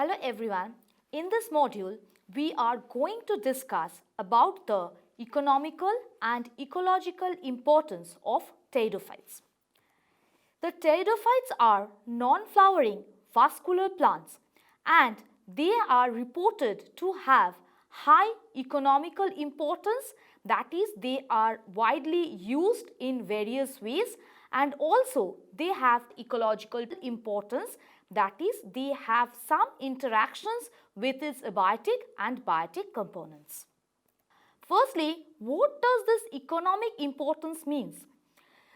Hello everyone. In this module, we are going to discuss about the economical and ecological importance of pteridophytes. The pteridophytes are non-flowering vascular plants and they are reported to have high economical importance, that is they are widely used in various ways, and also they have ecological importance, that is they have some interactions with its abiotic and biotic components. Firstly, what does this economic importance means?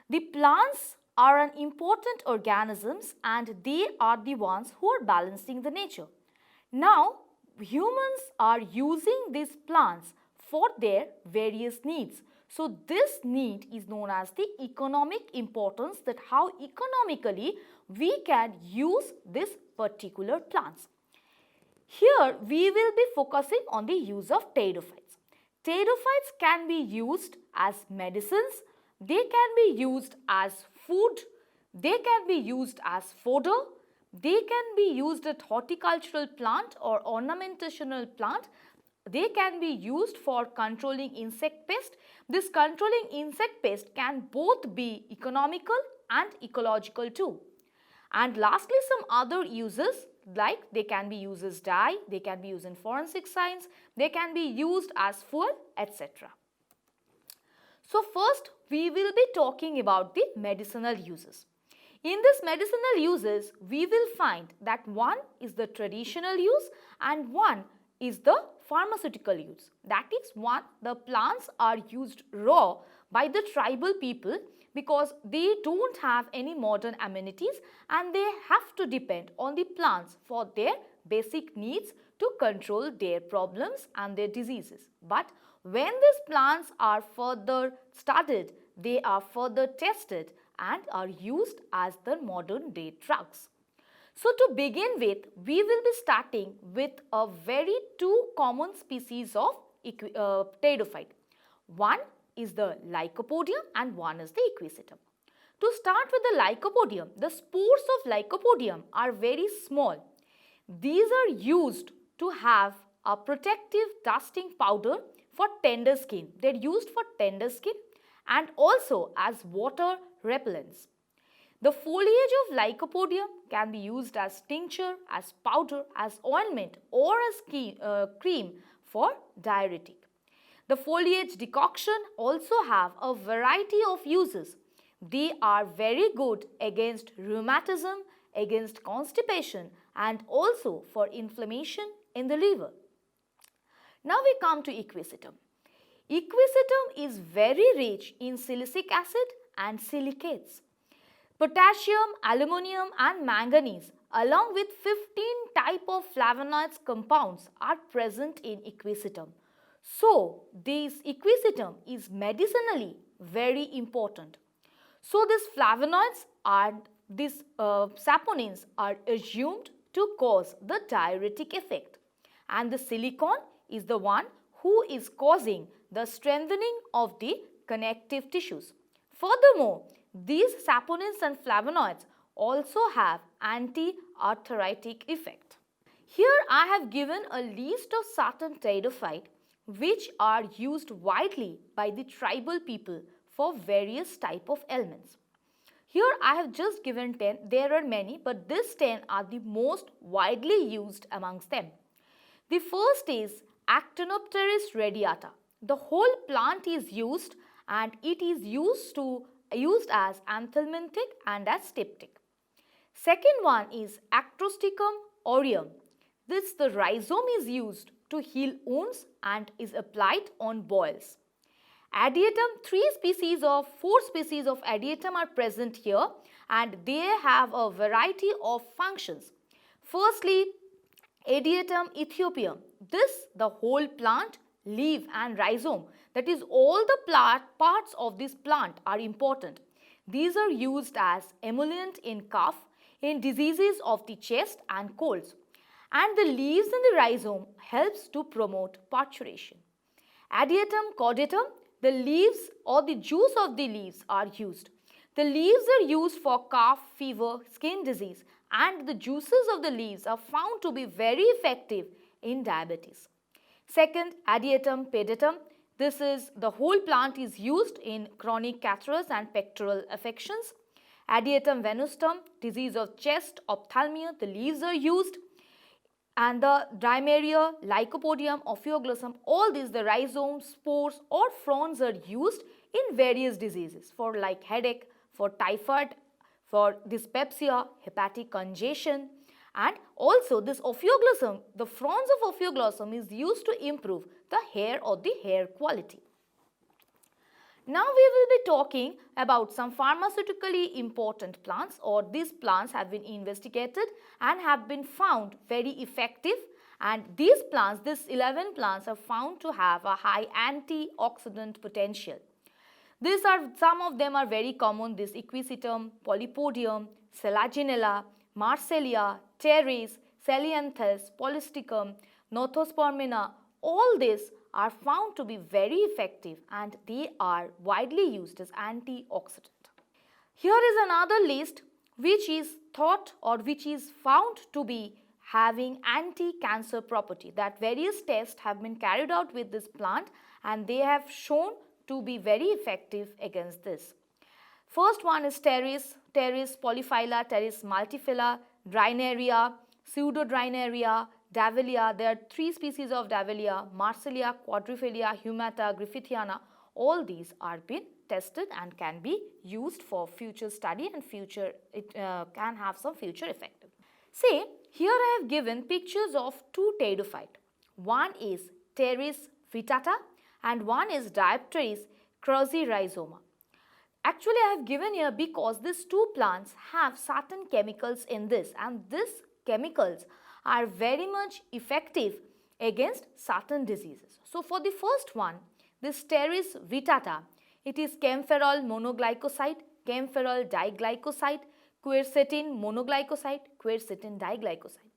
The plants are an important organisms and they are the ones who are balancing the nature. Now, humans are using these plants for their various needs. So, this need is known as the economic importance, that how economically we can use this particular plants. Here, we will be focusing on the use of pteridophytes. Pteridophytes can be used as medicines, they can be used as food, they can be used as fodder, they can be used as horticultural plant or ornamentational plant, they can be used for controlling insect pest. This controlling insect pest can both be economical and ecological too. And lastly, some other uses, like they can be used as dye, they can be used in forensic science, they can be used as fuel, etc. So first we will be talking about the medicinal uses. In this medicinal uses, we will find that one is the traditional use and one is the pharmaceutical use. That is, one, the plants are used raw by the tribal people because they don't have any modern amenities and they have to depend on the plants for their basic needs to control their problems and their diseases. But when these plants are further studied, they are further tested and are used as the modern day drugs. So to begin with, we will be starting with a very two common species of pteridophyte. One is the Lycopodium and one is the Equisetum. To start with the Lycopodium, the spores of Lycopodium are very small. These are used to have a protective dusting powder for tender skin. They are used for tender skin and also as water repellents. The foliage of Lycopodium can be used as tincture, as powder, as ointment or as cream for diuretic. The foliage decoction also have a variety of uses. They are very good against rheumatism, against constipation and also for inflammation in the liver. Now we come to Equisetum. Equisetum is very rich in silicic acid and silicates. Potassium, aluminum and manganese along with 15 type of flavonoids compounds are present in Equisetum. So, this Equisetum is medicinally very important. So, these flavonoids and these saponins are assumed to cause the diuretic effect, and the silicon is the one who is causing the strengthening of the connective tissues. Furthermore, these saponins and flavonoids also have anti-arthritic effect. Here I have given a list of certain pteridophytes which are used widely by the tribal people for various type of ailments. Here I have just given 10, there are many, but these 10 are the most widely used amongst them. The first is Actinopteris radiata. The whole plant is used and it is used as anthelmintic and as styptic. Second one is Acrosticum aureum. The rhizome is used to heal wounds and is applied on boils. Adiatum, 4 species of Adiatum are present here and they have a variety of functions. Firstly, Adiatum aethiopium. The whole plant, leaf and rhizome, that is all the parts of this plant are important. These are used as emollient in cough, in diseases of the chest and colds. And the leaves in the rhizome helps to promote parturition. Adiatum caudatum, the leaves or the juice of the leaves are used. The leaves are used for cough, fever, skin disease and the juices of the leaves are found to be very effective in diabetes. Second, Adiatum pedatum. This is the whole plant is used in chronic catarrhs and pectoral affections. Adiatum venustum, disease of chest, ophthalmia, the leaves are used. And the Drymeria, Lycopodium, Ophioglossum, all these, the rhizomes, spores or fronds are used in various diseases for like headache, for typhoid, for dyspepsia, hepatic congestion, and also this Ophioglossum, the fronds of Ophioglossum is used to improve the hair or the hair quality. Now we will be talking about some pharmaceutically important plants, or these plants have been investigated and have been found very effective, and these plants, these 11 plants are found to have a high antioxidant potential. These are, some of them are very common, this Equisetum, Polypodium, Selaginella, Marsillia, Teres, Celianthus, Polysticum, Nothospermina, all these are found to be very effective and they are widely used as antioxidant. Here is another list which is thought or which is found to be having anti-cancer property, that various tests have been carried out with this plant and they have shown to be very effective against this. First one is Teres polyphylla, Teres multifilla, Dryneria, Pseudodryneria, Davelia. There are 3 species of Davelia, Marsillia, Quadrifelia, Humata, Griffithiana. All these are been tested and can be used for future study and future can have some future effect. See, here I have given pictures of 2 pteridophyte. One is Teres vittata and one is Diopteris cruzi-rhizoma. Actually, I have given here because these 2 plants have certain chemicals in this, and these chemicals are very much effective against certain diseases. So, for the first one, this Teres vittata, it is camphorol monoglycoside, camphorol diglycoside, quercetin monoglycoside, quercetin diglycoside.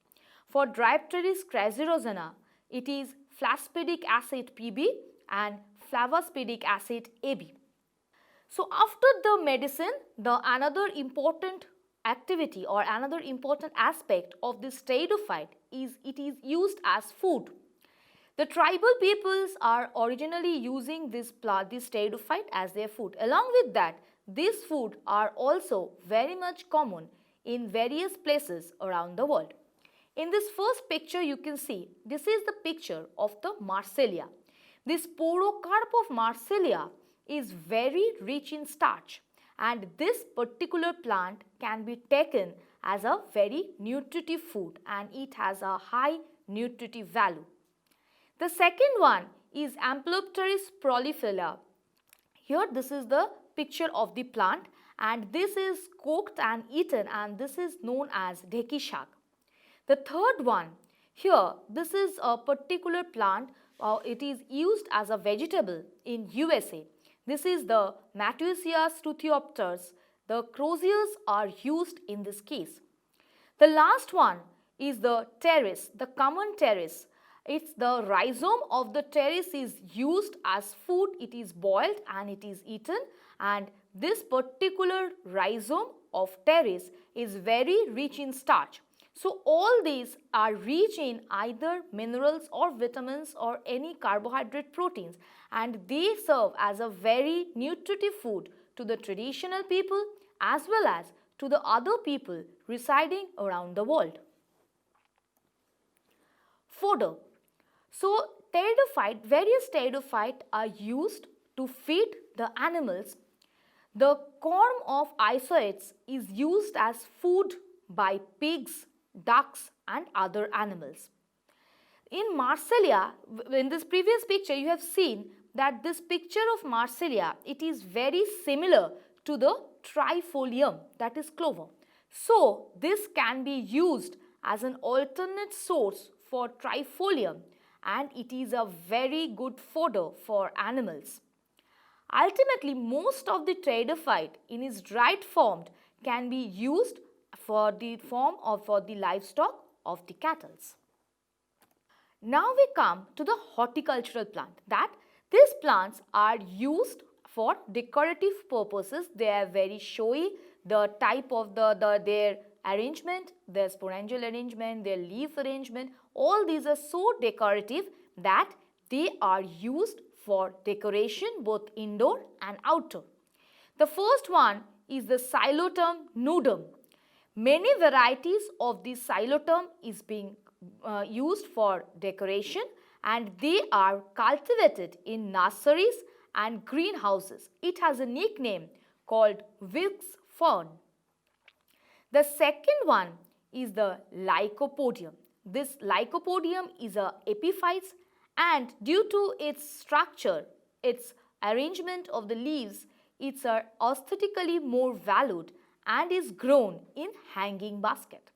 For Diopteris cruzi-rhizoma, it is flaspedic acid Pb and flavospedic acid Ab. So, after the medicine, the another important activity or another important aspect of this pteridophyte is it is used as food. The tribal peoples are originally using this pteridophyte as their food. Along with that, these food are also very much common in various places around the world. In this first picture you can see, this is the picture of the Marsillia. This porocarp of Marsillia is very rich in starch, and this particular plant can be taken as a very nutritive food and it has a high nutritive value. The second one is Ampelopteris prolifera. Here this is the picture of the plant and this is cooked and eaten and this is known as dheki shak. The third one, here this is a particular plant, it is used as a vegetable in USA. This is the Matusia stuthiopteris. The croziers are used in this case. The last one is the Teres, the common Teres. It's the rhizome of the Teres is used as food. It is boiled and it is eaten, and this particular rhizome of Teres is very rich in starch. So, all these are rich in either minerals or vitamins or any carbohydrate proteins, and they serve as a very nutritive food to the traditional people as well as to the other people residing around the world. Fodder. So, various pteridophyte are used to feed the animals. The corm of isoetes is used as food by pigs, ducks and other animals. In Marsillia, in this previous picture you have seen that this picture of Marsillia, it is very similar to the trifolium, that is clover. So, this can be used as an alternate source for trifolium and it is a very good fodder for animals. Ultimately, most of the pteridophyte in its dried form can be used for the form or for the livestock of the cattle. Now we come to the horticultural plant, that these plants are used for decorative purposes. They are very showy. The type of their arrangement, their sporangial arrangement, their leaf arrangement, all these are so decorative that they are used for decoration both indoor and outdoor. The first one is the Psilotum nudum. Many varieties of this Psilotum is being used for decoration, and they are cultivated in nurseries and greenhouses. It has a nickname called Wilkes fern. The second one is the Lycopodium. This Lycopodium is a epiphytes, and due to its structure, its arrangement of the leaves, it's aesthetically more valued and is grown in hanging basket.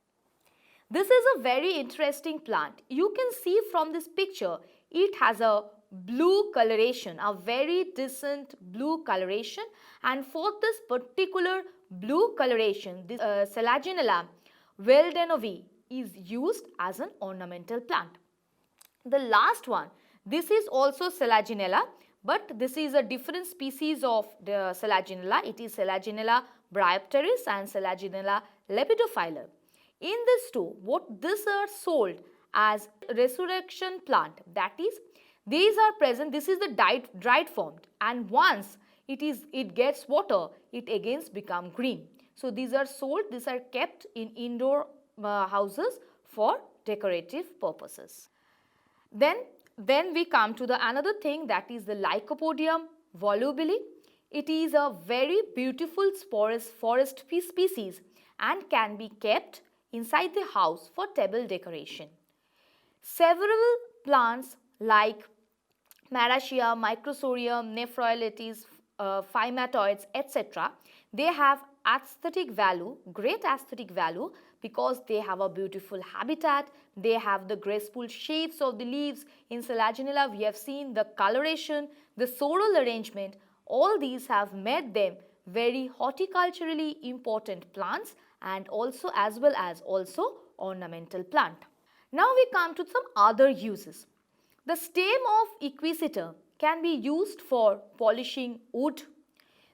This is a very interesting plant. You can see from this picture, it has a blue coloration, a very decent blue coloration, and for this particular blue coloration, this Selaginella Veldenovi is used as an ornamental plant. The last one, this is also Selaginella, but this is a different species of the Selaginella. It is Selaginella bryopteris and Selaginella lepidophylla. In this too, what these are sold as resurrection plant, that is, these are present, this is the dried form, and once it gets water, it again become green. So these are sold, these are kept in indoor houses for decorative purposes. Then we come to the another thing, that is the Lycopodium volubili. It is a very beautiful forest species and can be kept inside the house for table decoration. Several plants like Maraschia, Microsorium, Nephroiletes, Phymatoids, etc. they have aesthetic value, great aesthetic value, because they have a beautiful habitat, they have the graceful shapes of the leaves. In Selaginella, we have seen the coloration, the floral arrangement, all these have made them very horticulturally important plants and also as well as also ornamental plant. Now we come to some other uses. The stem of Equisetum can be used for polishing wood.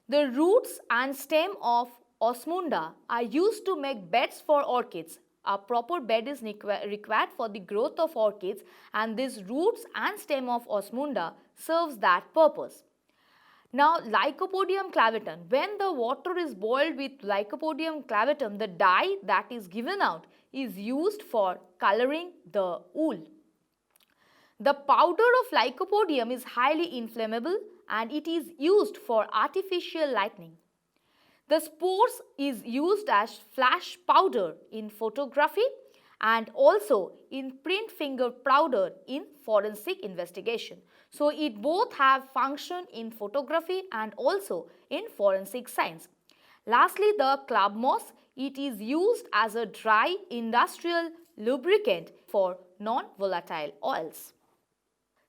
The roots and stem of Osmunda are used to make beds for orchids. A proper bed is required for the growth of orchids, and these roots and stem of Osmunda serves that purpose. Now, Lycopodium clavatum, when the water is boiled with Lycopodium clavatum, the dye that is given out is used for coloring the wool. The powder of Lycopodium is highly inflammable and it is used for artificial lightning. The spores is used as flash powder in photography and also in print finger powder in forensic investigation. So, it both have function in photography and also in forensic science. Lastly, the club moss, it is used as a dry industrial lubricant for non-volatile oils.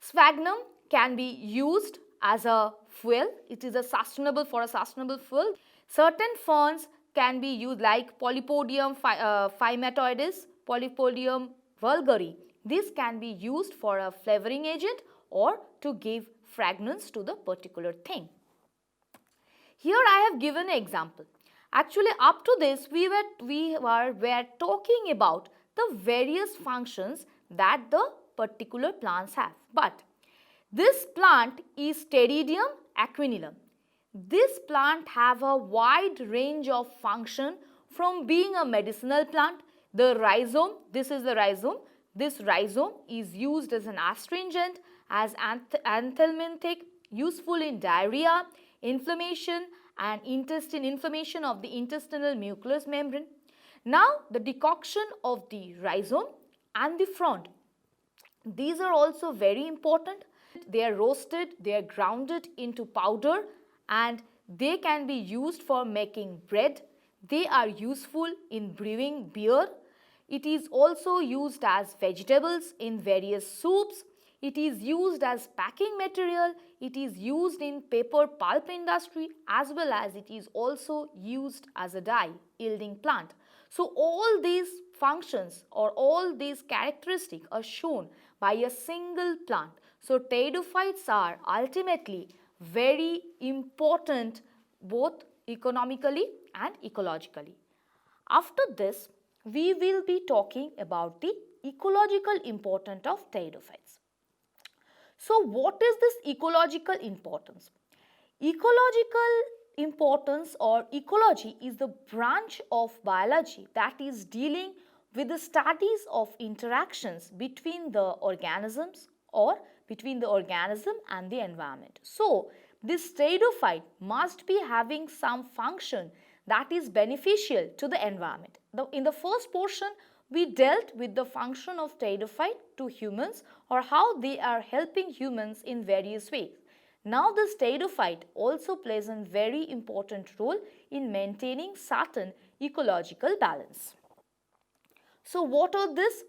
Sphagnum can be used as a fuel. It is a sustainable fuel. Certain ferns can be used like Polypodium phymatoides, Polypodium vulgare. This can be used for a flavoring agent or to give fragrance to the particular thing. Here I have given an example. Actually, up to this we were talking about the various functions that the particular plants have. But this plant is Pteridium aquinellum. This plant have a wide range of function from being a medicinal plant. The rhizome, this is the rhizome. This rhizome is used as an astringent, as anthelmintic, useful in diarrhea, inflammation and inflammation of the intestinal mucous membrane. Now, the decoction of the rhizome and the frond. These are also very important. They are roasted, they are grounded into powder and they can be used for making bread. They are useful in brewing beer. It is also used as vegetables in various soups. It is used as packing material. It is used in paper pulp industry as well as it is also used as a dye yielding plant. So, all these functions or all these characteristics are shown by a single plant. So, pteridophytes are ultimately very important both economically and ecologically. After this, we will be talking about the ecological importance of pteridophytes. So what is this ecological importance? Ecological importance or ecology is the branch of biology that is dealing with the studies of interactions between the organisms or between the organism and the environment. So this pteridophyte must be having some function that is beneficial to the environment. In the first portion, we dealt with the function of pteridophyte to humans or how they are helping humans in various ways. Now this pteridophyte also plays a very important role in maintaining certain ecological balance. So what are this?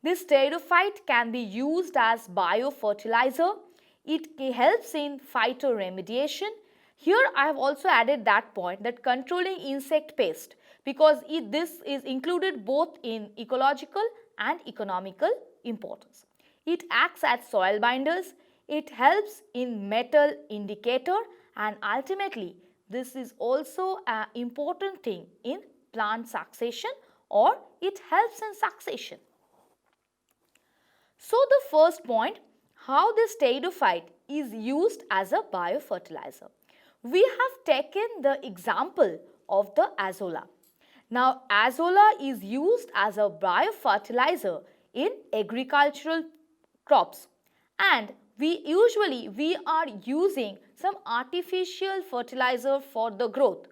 This pteridophyte can be used as biofertilizer. It helps in phytoremediation. Here I have also added that point that controlling insect pest, because this is included both in ecological and economical importance. It acts as soil binders, it helps in metal indicator, and ultimately this is also an important thing in plant succession, or it helps in succession. So the first point, how this pteridophyte is used as a biofertilizer. We have taken the example of the azolla. Now azolla is used as a biofertilizer in agricultural crops, and we are using some artificial fertilizer for the growth.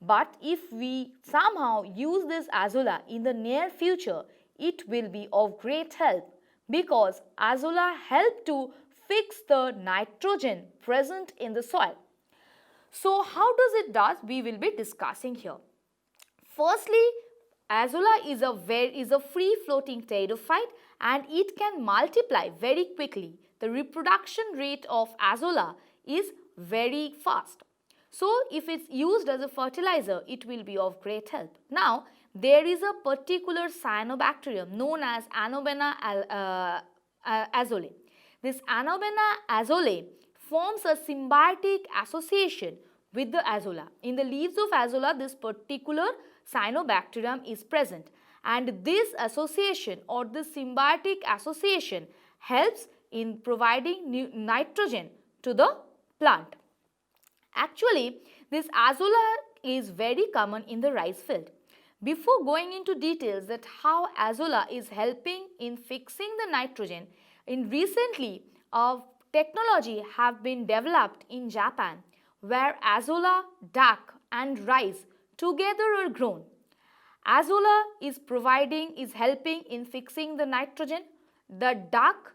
But if we somehow use this azolla in the near future, it will be of great help, because azolla help to fix the nitrogen present in the soil. So how does it does? We will be discussing here. Firstly, azolla is a free floating pteridophyte and it can multiply very quickly. The reproduction rate of azolla is very fast. So if it's used as a fertilizer, it will be of great help. Now there is a particular cyanobacterium known as Anobenna azollae. This Anobenna azollae forms a symbiotic association with the azolla. In the leaves of azolla, this particular cyanobacterium is present, and this association or this symbiotic association helps in providing nitrogen to the plant. Actually, this azolla is very common in the rice field. Before going into details that how azolla is helping in fixing the nitrogen, recently technology have been developed in Japan where azolla, duck and rice together are grown. Azolla is helping in fixing the nitrogen. The duck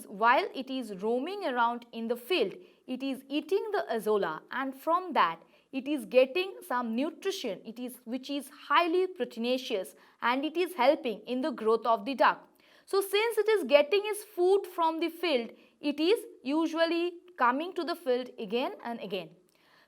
while it is roaming around in the field, it is eating the azolla, and from that it is getting some nutrition which is highly proteinaceous, and it is helping in the growth of the duck. So since it is getting its food from the field, it is usually coming to the field again and again.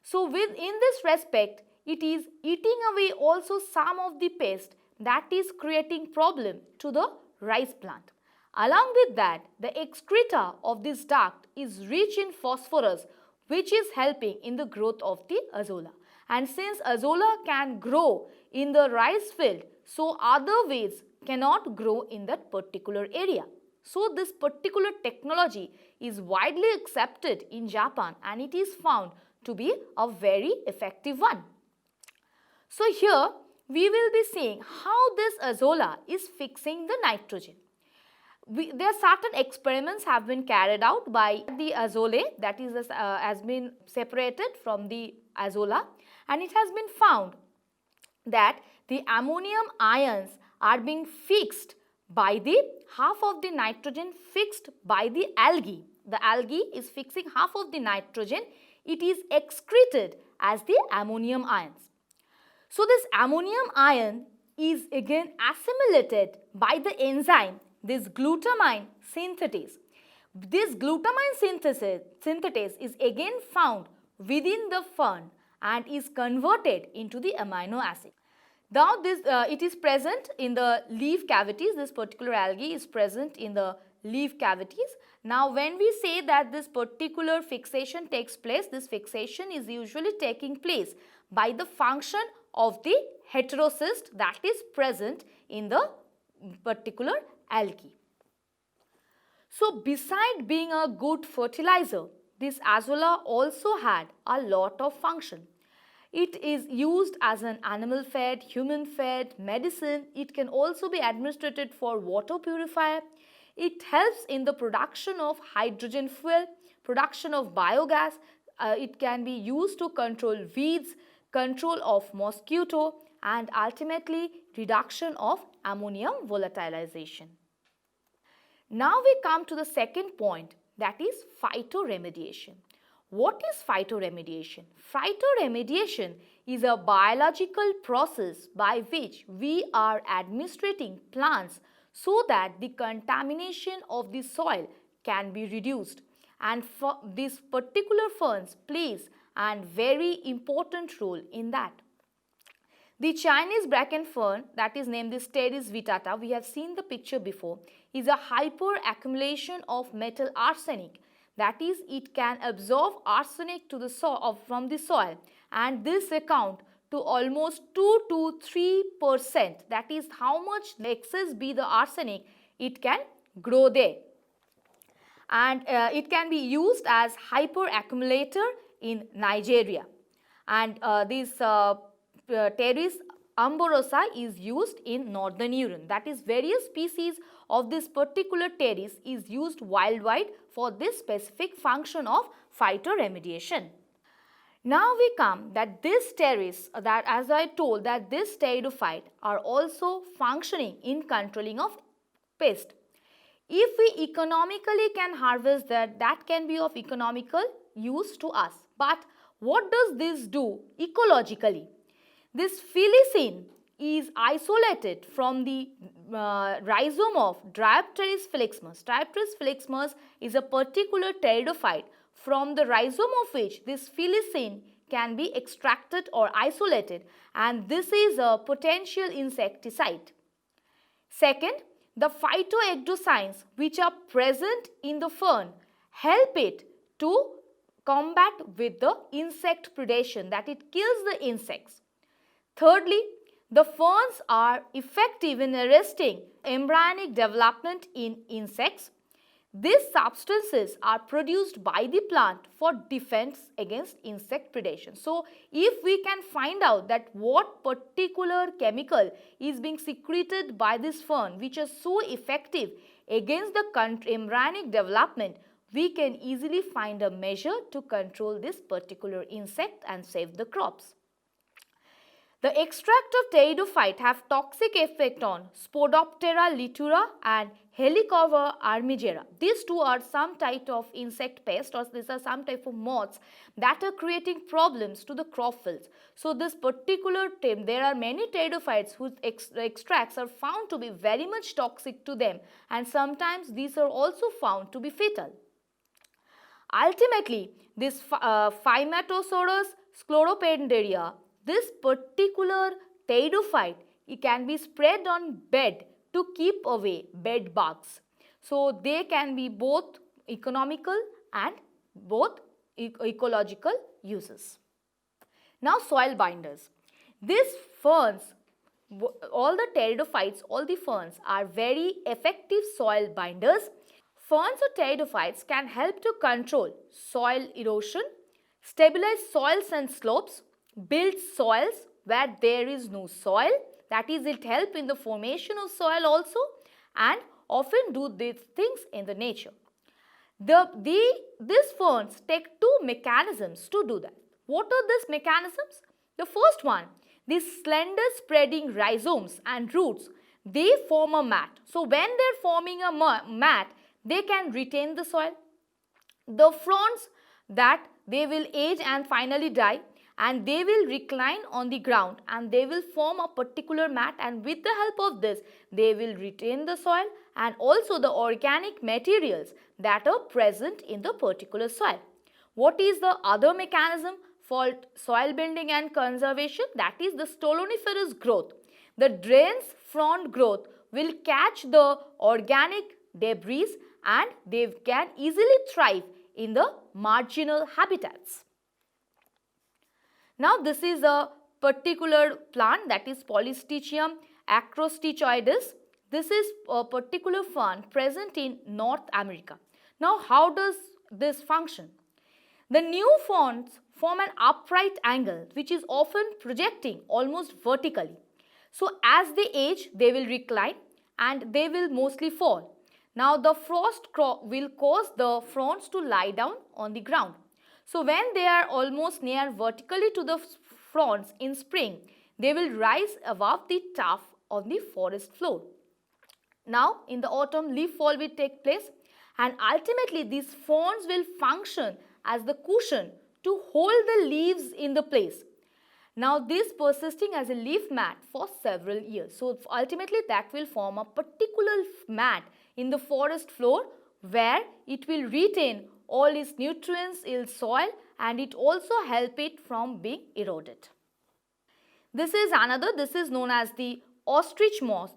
So in this respect, it is eating away also some of the pest that is creating problem to the rice plant. Along with that, the excreta of this duck is rich in phosphorus, which is helping in the growth of the azolla. And since azolla can grow in the rice field, so other ways cannot grow in that particular area. So this particular technology is widely accepted in Japan, and it is found to be a very effective one. So here we will be seeing how this azolla is fixing the nitrogen. There are certain experiments have been carried out by the azollae, that is has been separated from the azolla, and it has been found that the ammonium ions are being fixed by the half of the nitrogen fixed by the algae. The algae is fixing half of the nitrogen. It is excreted as the ammonium ions. So this ammonium ion is again assimilated by the enzyme, this glutamine synthetase. This glutamine synthetase is again found within the fern and is converted into the amino acid. Now it is present in the leaf cavities. This particular algae is present in the leaf cavities. Now when we say that this particular fixation takes place, this fixation is usually taking place by the function of the heterocyst that is present in the particular algae. So beside being a good fertilizer, this azolla also had a lot of function. It is used as an animal fed, human fed, medicine. It can also be administered for water purifier. It helps in the production of hydrogen fuel, production of biogas. It can be used to control weeds, control of mosquito, and ultimately reduction of ammonium volatilization. Now we come to the second point, that is phytoremediation. What is phytoremediation? Phytoremediation is a biological process by which we are administrating plants so that the contamination of the soil can be reduced, and this particular ferns plays a very important role in that. The Chinese bracken fern, that is named the Pteris vittata, we have seen the picture before, is a hyperaccumulation of metal arsenic. That is, it can absorb arsenic to the from the soil, and this account to almost 2 to 3%. That is how much excess be the arsenic, it can grow there. And it can be used as hyperaccumulator in Nigeria. And this Pteris amberosa is used in northern Europe. That is, various species of this particular pteris is used worldwide for this specific function of phytoremediation. Now we come that this pteris, that as I told, that this pteridophyte are also functioning in controlling of pest. If we economically can harvest that can be of economical use to us. But what does this do ecologically? This phyllocene is isolated from the rhizome of Diopteris flexmus. Diopteris flexmus is a particular pteridophyte from the rhizome of which this phyllocene can be extracted or isolated, and this is a potential insecticide. Second, the phytoecdosines which are present in the fern help it to combat with the insect predation, that it kills the insects. Thirdly, the ferns are effective in arresting embryonic development in insects. These substances are produced by the plant for defense against insect predation. So, if we can find out that what particular chemical is being secreted by this fern which is so effective against the embryonic development, we can easily find a measure to control this particular insect and save the crops. The extract of pteridophyte have toxic effect on Spodoptera litura and Helicobacter armigera. These two are some type of insect pest, or these are some type of moths that are creating problems to the crop fields. So this particular time, there are many pteridophytes whose extracts are found to be very much toxic to them, and sometimes these are also found to be fatal. Ultimately, this Phymatosaurus scleropendaria, this particular pteridophyte, it can be spread on bed to keep away bed bugs. So they can be both economical and both ecological uses. Now soil binders. These ferns, all the pteridophytes, all the ferns are very effective soil binders. Ferns or pteridophytes can help to control soil erosion, stabilize soils and slopes, build soils where there is no soil, that is, it helps in the formation of soil also, and often do these things in the nature. These ferns take two mechanisms to do that. What are these mechanisms? The first one, these slender spreading rhizomes and roots, they form a mat. So when they are forming a mat, they can retain the soil. The fronds, that they will age and finally die, and they will recline on the ground and they will form a particular mat, and with the help of this they will retain the soil and also the organic materials that are present in the particular soil. What is the other mechanism for soil building and conservation? That is the stoloniferous growth. The drains frond growth will catch the organic debris and they can easily thrive in the marginal habitats. Now this is a particular plant, that is Polystichium Acrostichoides. This is a particular fern present in North America. Now, how does this function? The new ferns form an upright angle which is often projecting almost vertically. So, as they age, they will recline and they will mostly fall. Now, the frost will cause the fronds to lie down on the ground. So, when they are almost near vertically to the fronds in spring, they will rise above the tuff of the forest floor. Now, in the autumn, leaf fall will take place and ultimately these ferns will function as the cushion to hold the leaves in the place. Now, this persisting as a leaf mat for several years. So, ultimately that will form a particular mat in the forest floor where it will retain all its nutrients in soil and it also help it from being eroded. This is known as the ostrich moss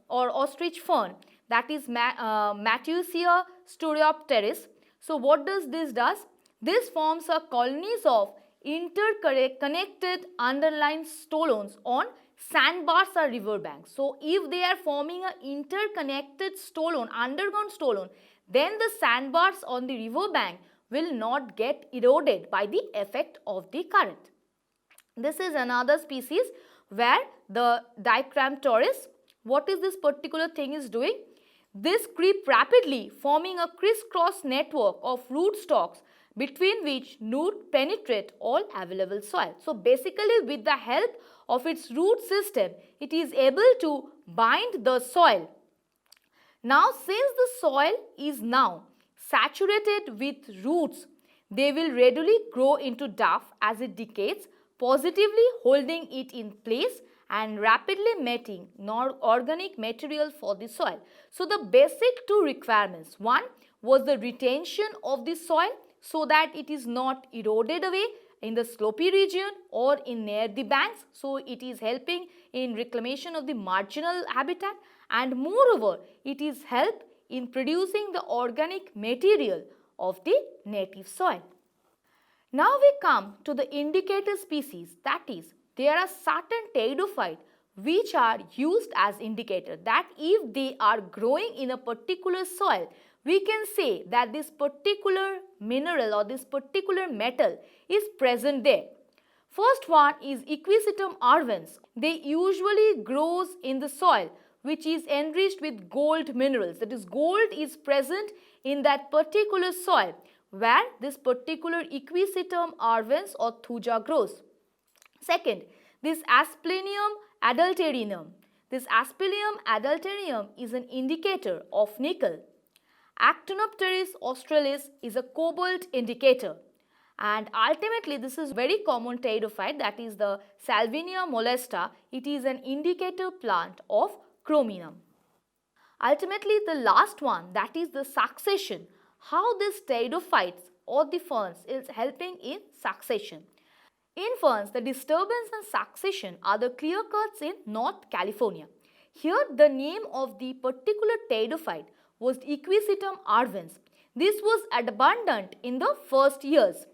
or ostrich fern, that is Matteusia stereopteris. So, what does this does? This forms a colonies of interconnected underlying stolons on sandbars or riverbanks. So, if they are forming an interconnected stolon, underground stolon, then the sandbars on the riverbank will not get eroded by the effect of the current. This is another species where the Dichramtoris, what is this particular thing is doing? This creep rapidly, forming a crisscross network of root stalks between which root penetrate all available soil. So, basically with the help of its root system, it is able to bind the soil. Now, since the soil is now saturated with roots, they will readily grow into duff as it decays, positively holding it in place and rapidly making organic material for the soil. So, the basic two requirements, one was the retention of the soil so that it is not eroded away in the slopey region or in near the banks. So, it is helping in reclamation of the marginal habitat and moreover, it is help in producing the organic material of the native soil. Now, we come to the indicator species, that is, there are certain pteridophytes which are used as indicator that if they are growing in a particular soil, we can say that this particular mineral or this particular metal is present there. First one is Equisetum arvens. They usually grows in the soil which is enriched with gold minerals. That is, gold is present in that particular soil where this particular Equisetum arvens or thuja grows. Second, this Asplenium adulterinum. This Asplenium adulterinum is an indicator of nickel. Actinopteris australis is a cobalt indicator. And ultimately, this is very common pteridophyte, that is the Salvinia molesta. It is an indicator plant of chromium. Ultimately, the last one, that is the succession. How this pteridophytes or the ferns is helping in succession. In ferns, the disturbance and succession are the clear cuts in North California. Here, the name of the particular pteridophyte was Equisetum arvens. This was abundant in the first years.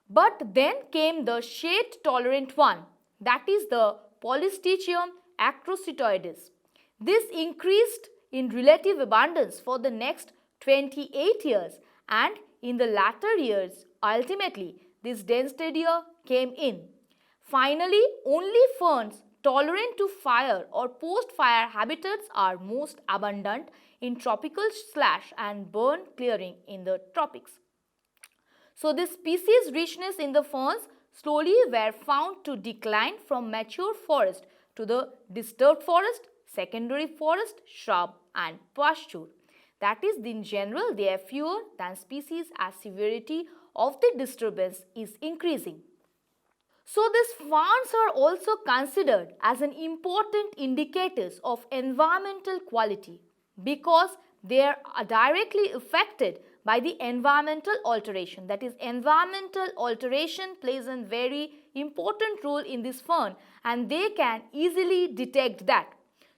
But then came the shade-tolerant one, that is the Polystichium acrostichoides. This increased in relative abundance for the next 28 years and in the latter years, ultimately, this Denstadia came in. Finally, only ferns tolerant to fire or post-fire habitats are most abundant in tropical slash and burn clearing in the tropics. So, this species richness in the ferns slowly were found to decline from mature forest to the disturbed forest, secondary forest, shrub and pasture. That is, in general, they are fewer than species as severity of the disturbance is increasing. So, these ferns are also considered as an important indicators of environmental quality because they are directly affected by the environmental alteration. That is, environmental alteration plays a very important role in this fern and they can easily detect that.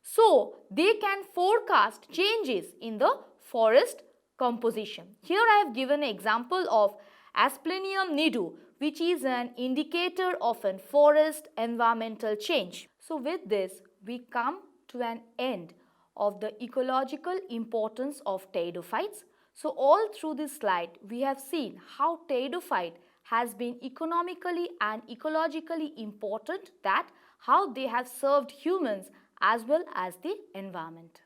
So, they can forecast changes in the forest composition. Here I have given an example of Asplenium nidu, which is an indicator of a forest environmental change. So, with this we come to an end of the ecological importance of pteridophytes. So all through this slide we have seen how pteridophyte has been economically and ecologically important, that how they have served humans as well as the environment.